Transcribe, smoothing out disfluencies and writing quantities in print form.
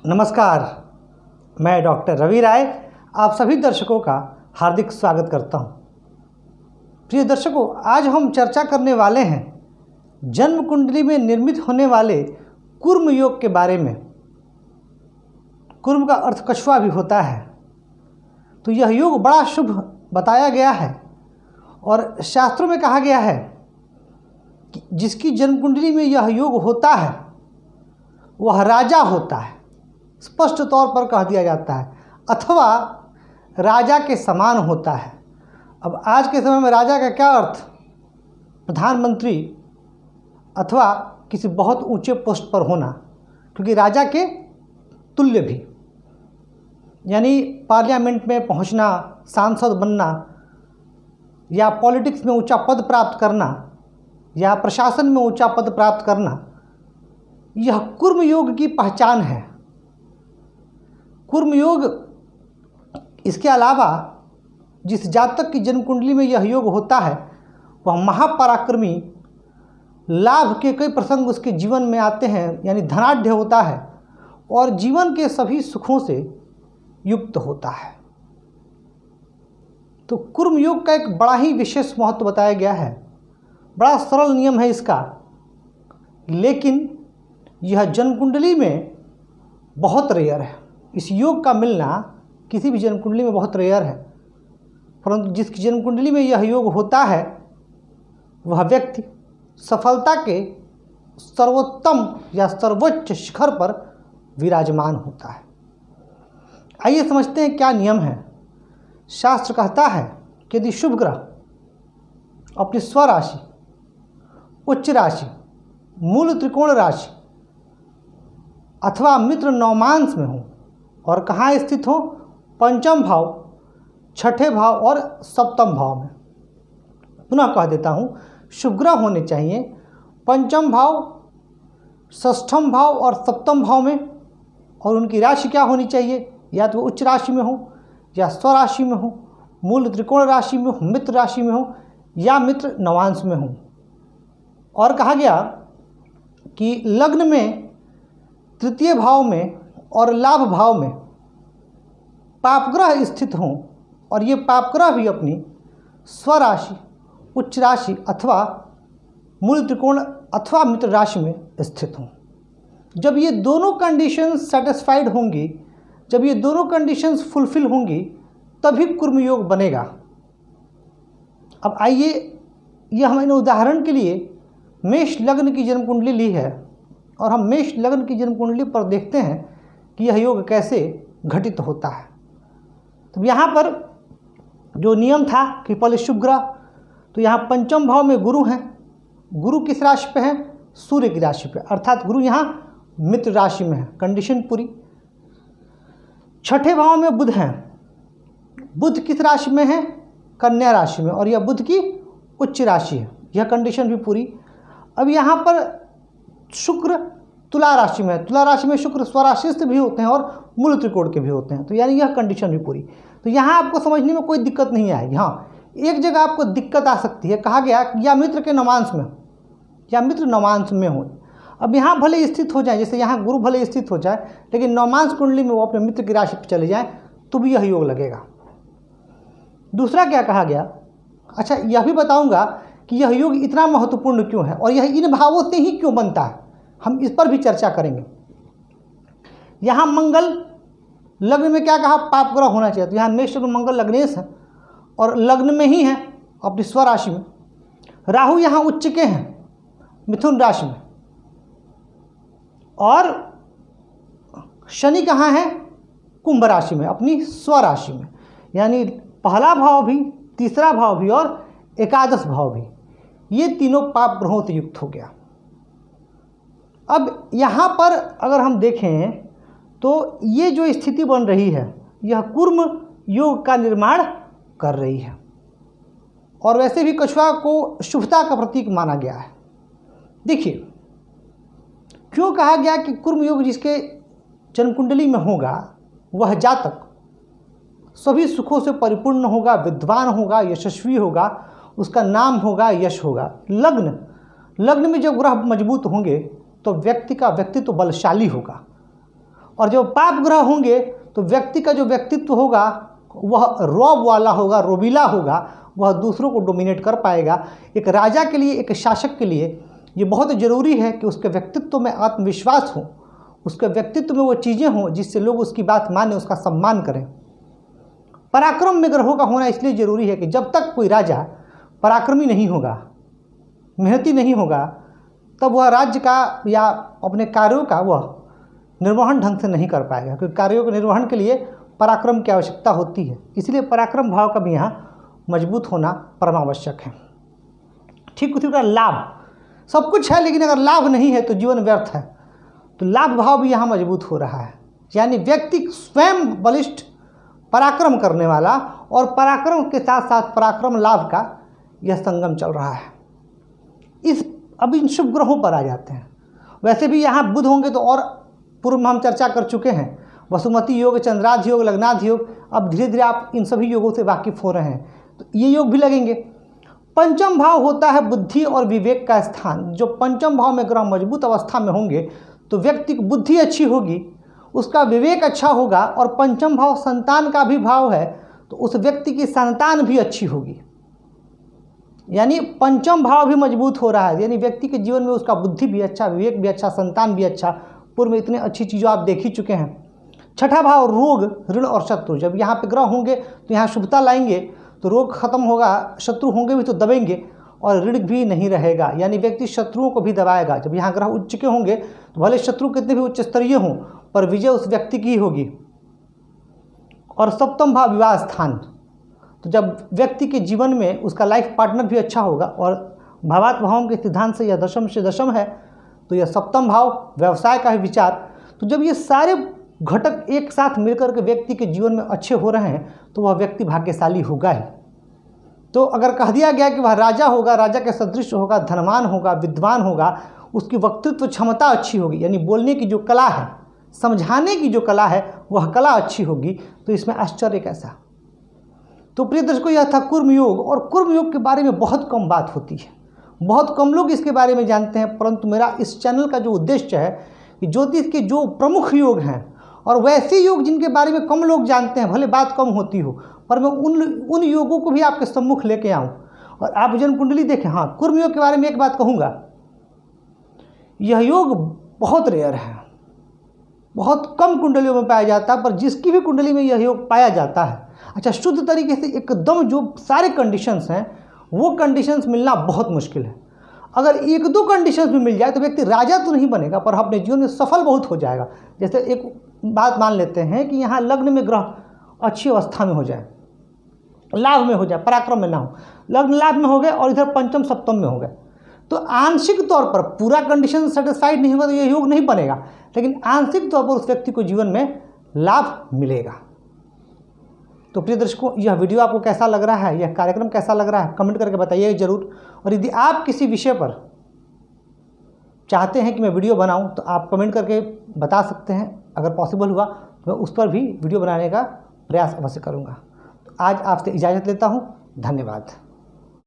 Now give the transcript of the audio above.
नमस्कार, मैं डॉक्टर रवि राय आप सभी दर्शकों का हार्दिक स्वागत करता हूं। प्रिय दर्शकों, आज हम चर्चा करने वाले हैं जन्म कुंडली में निर्मित होने वाले कूर्म योग के बारे में। कूर्म का अर्थ कछुआ भी होता है, तो यह योग बड़ा शुभ बताया गया है और शास्त्रों में कहा गया है कि जिसकी जन्म कुंडली में यह योग होता है वह राजा होता है, स्पष्ट तौर पर कह दिया जाता है, अथवा राजा के समान होता है। अब आज के समय में राजा का क्या अर्थ? प्रधानमंत्री अथवा किसी बहुत ऊंचे पोस्ट पर होना, क्योंकि राजा के तुल्य भी, यानी पार्लियामेंट में पहुंचना, सांसद बनना, या पॉलिटिक्स में ऊंचा पद प्राप्त करना, या प्रशासन में ऊंचा पद प्राप्त करना, यह कूर्म योग की पहचान है। कूर्म योग, इसके अलावा जिस जातक की जन्म कुंडली में यह योग होता है वह महापराक्रमी, लाभ के कई प्रसंग उसके जीवन में आते हैं, यानी धनाढ्य होता है और जीवन के सभी सुखों से युक्त होता है। तो कूर्म योग का एक बड़ा ही विशेष महत्व बताया गया है। बड़ा सरल नियम है इसका, लेकिन यह जन्म कुंडली में बहुत रेयर है। इस योग का मिलना किसी भी जन्म कुंडली में बहुत रेयर है, परंतु जिसकी जन्म कुंडली में यह योग होता है वह व्यक्ति सफलता के सर्वोत्तम या सर्वोच्च शिखर पर विराजमान होता है। आइए समझते हैं क्या नियम है। शास्त्र कहता है कि यदि शुभ ग्रह अपनी स्वराशि, उच्च राशि, मूल त्रिकोण राशि अथवा मित्र नवमांश में हो और कहाँ स्थित हो? पंचम भाव, छठे भाव और सप्तम भाव में। पुनः कह देता हूँ, शुभ ग्रह होने चाहिए पंचम भाव, षष्ठम भाव और सप्तम भाव में, और उनकी राशि क्या होनी चाहिए? या तो उच्च राशि में हो, या स्वराशि में हो, मूल त्रिकोण राशि में हो, मित्र राशि में हो, या मित्र नवांश में हो। और कहा गया कि लग्न में तृतीय भाव में और लाभ भाव में पापग्रह स्थित हों और ये पापग्रह भी अपनी स्वराशि, उच्च राशि अथवा मूल त्रिकोण अथवा मित्र राशि में स्थित हों। जब ये दोनों कंडीशंस सेटिस्फाइड होंगी, जब ये दोनों कंडीशंस फुलफिल होंगी, तभी कूर्म योग बनेगा। अब आइए, यह मैंने उदाहरण के लिए मेष लग्न की जन्म कुंडली ली है और हम मेष लग्न की जन्म कुंडली पर देखते हैं कि यह योग कैसे घटित होता है। तो यहाँ पर जो नियम था कि पहले शुभ ग्रह, तो यहाँ पंचम भाव में गुरु हैं। गुरु किस राशि पे हैं? सूर्य की राशि पे, अर्थात गुरु यहाँ मित्र राशि में है, कंडीशन पूरी। छठे भाव में बुध हैं। बुध किस राशि में है? कन्या राशि में, और यह बुध की उच्च राशि है, यह कंडीशन भी पूरी। अब यहाँ पर शुक्र तुला राशि में है। तुला राशि में शुक्र स्वराशिस्थ भी होते हैं और मूल त्रिकोण के भी होते हैं, तो यानी यह कंडीशन भी पूरी। तो यहाँ आपको समझने में कोई दिक्कत नहीं आएगी। हाँ, एक जगह आपको दिक्कत आ सकती है, कहा गया या मित्र के नवांश में या मित्र नवांश में हो। अब यहाँ भले स्थित हो जाए, जैसे यहाँ गुरु भले स्थित हो जाए, लेकिन नवमांश कुंडली में वो अपने मित्र की राशि पर चले जाएँ तो भी यह योग लगेगा। दूसरा क्या कहा गया? अच्छा, यह भी बताऊँगा कि यह योग इतना महत्वपूर्ण क्यों है और यह इन भावों से ही क्यों बनता है, हम इस पर भी चर्चा करेंगे। यहाँ मंगल लग्न में क्या कहा? पाप ग्रह होना चाहिए, तो यहाँ मेष में मंगल लग्नेश है और लग्न में ही है अपनी स्वराशि में। राहु यहाँ उच्च के हैं मिथुन राशि में, और शनि कहाँ है? कुंभ राशि में, अपनी स्वराशि में। यानी पहला भाव भी, तीसरा भाव भी और एकादश भाव भी, ये तीनों पाप ग्रहों से युक्त हो गया। अब यहाँ पर अगर हम देखें तो ये जो स्थिति बन रही है, यह कूर्म योग का निर्माण कर रही है। और वैसे भी कछुआ को शुभता का प्रतीक माना गया है। देखिए, क्यों कहा गया कि कूर्म योग जिसके जन्म कुंडली में होगा वह जातक सभी सुखों से परिपूर्ण होगा, विद्वान होगा, यशस्वी होगा, उसका नाम होगा, यश होगा। लग्न में जब ग्रह मजबूत होंगे तो व्यक्ति का व्यक्तित्व बलशाली होगा और जब पाप ग्रह होंगे तो व्यक्ति का जो व्यक्तित्व होगा वह रौब वाला होगा, रोबीला होगा, वह दूसरों को डोमिनेट कर पाएगा। एक राजा के लिए, एक शासक के लिए ये बहुत ज़रूरी है कि उसके व्यक्तित्व में आत्मविश्वास हो, उसके व्यक्तित्व में वो चीज़ें हों जिससे लोग उसकी बात माने, उसका सम्मान करें। पराक्रम में ग्रहों का होना इसलिए ज़रूरी है कि जब तक कोई राजा पराक्रमी नहीं होगा, मेहनती नहीं होगा, तब वह राज्य का या अपने कार्यों का वह निर्वहन ढंग से नहीं कर पाएगा, क्योंकि कार्यों के निर्वहन के लिए पराक्रम की आवश्यकता होती है। इसलिए पराक्रम भाव का भी यहाँ मजबूत होना परम आवश्यक है। ठीक उसी तरह लाभ, सब कुछ है लेकिन अगर लाभ नहीं है तो जीवन व्यर्थ है। तो लाभ भाव भी यहाँ मजबूत हो रहा है, यानी व्यक्ति स्वयं बलिष्ठ पराक्रम करने वाला और पराक्रम के साथ साथ पराक्रम लाभ का यह संगम चल रहा है। अब इन शुभ ग्रहों पर आ जाते हैं। वैसे भी यहाँ बुध होंगे तो और पूर्व में हम चर्चा कर चुके हैं, वसुमती योग, चंद्राध योग, लग्नाध योग। अब धीरे धीरे आप इन सभी योगों से वाकिफ हो रहे हैं, तो ये योग भी लगेंगे। पंचम भाव होता है बुद्धि और विवेक का स्थान। जो पंचम भाव में ग्रह मजबूत अवस्था में होंगे तो व्यक्ति की बुद्धि अच्छी होगी, उसका विवेक अच्छा होगा, और पंचम भाव संतान का भी भाव है तो उस व्यक्ति की संतान भी अच्छी होगी। यानी पंचम भाव भी मजबूत हो रहा है, यानी व्यक्ति के जीवन में उसका बुद्धि भी अच्छा, विवेक भी अच्छा, संतान भी अच्छा। पूर्व में इतने अच्छी चीज़ों आप देख ही चुके हैं। छठा भाव रोग, ऋण और शत्रु। जब यहाँ पे ग्रह होंगे तो यहाँ शुभता लाएंगे तो रोग खत्म होगा, शत्रु होंगे भी तो दबेंगे, और ऋण भी नहीं रहेगा, यानी व्यक्ति शत्रुओं को भी दबाएगा। जब यहाँ ग्रह उच्च के होंगे तो भले शत्रु कितने भी उच्च स्तरीय हों पर विजय उस व्यक्ति की होगी। और सप्तम भाव विवाह स्थान, तो जब व्यक्ति के जीवन में उसका लाइफ पार्टनर भी अच्छा होगा, और भावात्म भावों के सिद्धांत से यह दशम से दशम है तो यह सप्तम भाव व्यवसाय का है विचार। तो जब ये सारे घटक एक साथ मिलकर के व्यक्ति के जीवन में अच्छे हो रहे हैं तो वह व्यक्ति भाग्यशाली होगा ही। तो अगर कह दिया गया कि वह राजा होगा, राजा के सदृश होगा, धनवान होगा, विद्वान होगा, उसकी वक्तृत्व क्षमता अच्छी होगी, यानी बोलने की जो कला है, समझाने की जो कला है, वह कला अच्छी होगी, तो इसमें आश्चर्य कैसा। तो प्रिय दर्शकों, यह था कुर्म योग। और कुर्म योग के बारे में बहुत कम बात होती है, बहुत कम लोग इसके बारे में जानते हैं। परंतु मेरा इस चैनल का जो उद्देश्य है कि ज्योतिष के जो प्रमुख योग हैं और वैसे योग जिनके बारे में कम लोग जानते हैं, भले बात कम होती हो, पर मैं उन योगों को भी आपके सम्मुख लेके आऊँ और आप जन्म कुंडली देखें। हाँ, कुर्म योग के बारे में एक बात कहूँगा, यह योग बहुत रेयर है, बहुत कम कुंडलियों में पाया जाता है, पर जिसकी भी कुंडली में यह योग पाया जाता है, अच्छा शुद्ध तरीके से एकदम जो सारे कंडीशंस हैं वो कंडीशंस मिलना बहुत मुश्किल है। अगर एक दो कंडीशंस भी मिल जाए तो व्यक्ति राजा तो नहीं बनेगा पर अपने जीवन में सफल बहुत हो जाएगा। जैसे एक बात मान लेते हैं कि यहाँ लग्न में ग्रह अच्छी अवस्था में हो जाए, लाभ में हो जाए, पराक्रम में ना हो, लग्न लाभ में हो गए और इधर पंचम सप्तम में हो गए, तो आंशिक तौर पर पूरा कंडीशन सेटिस्फाइड नहीं होगा तो ये योग नहीं बनेगा, लेकिन आंशिक तौर पर उस व्यक्ति को जीवन में लाभ मिलेगा। तो प्रिय दर्शकों, यह वीडियो आपको कैसा लग रहा है, यह कार्यक्रम कैसा लग रहा है, कमेंट करके बताइए जरूर। और यदि आप किसी विषय पर चाहते हैं कि मैं वीडियो बनाऊं तो आप कमेंट करके बता सकते हैं। अगर पॉसिबल हुआ तो मैं उस पर भी वीडियो बनाने का प्रयास अवश्य करूंगा। तो आज आपसे इजाज़त लेता हूं। धन्यवाद।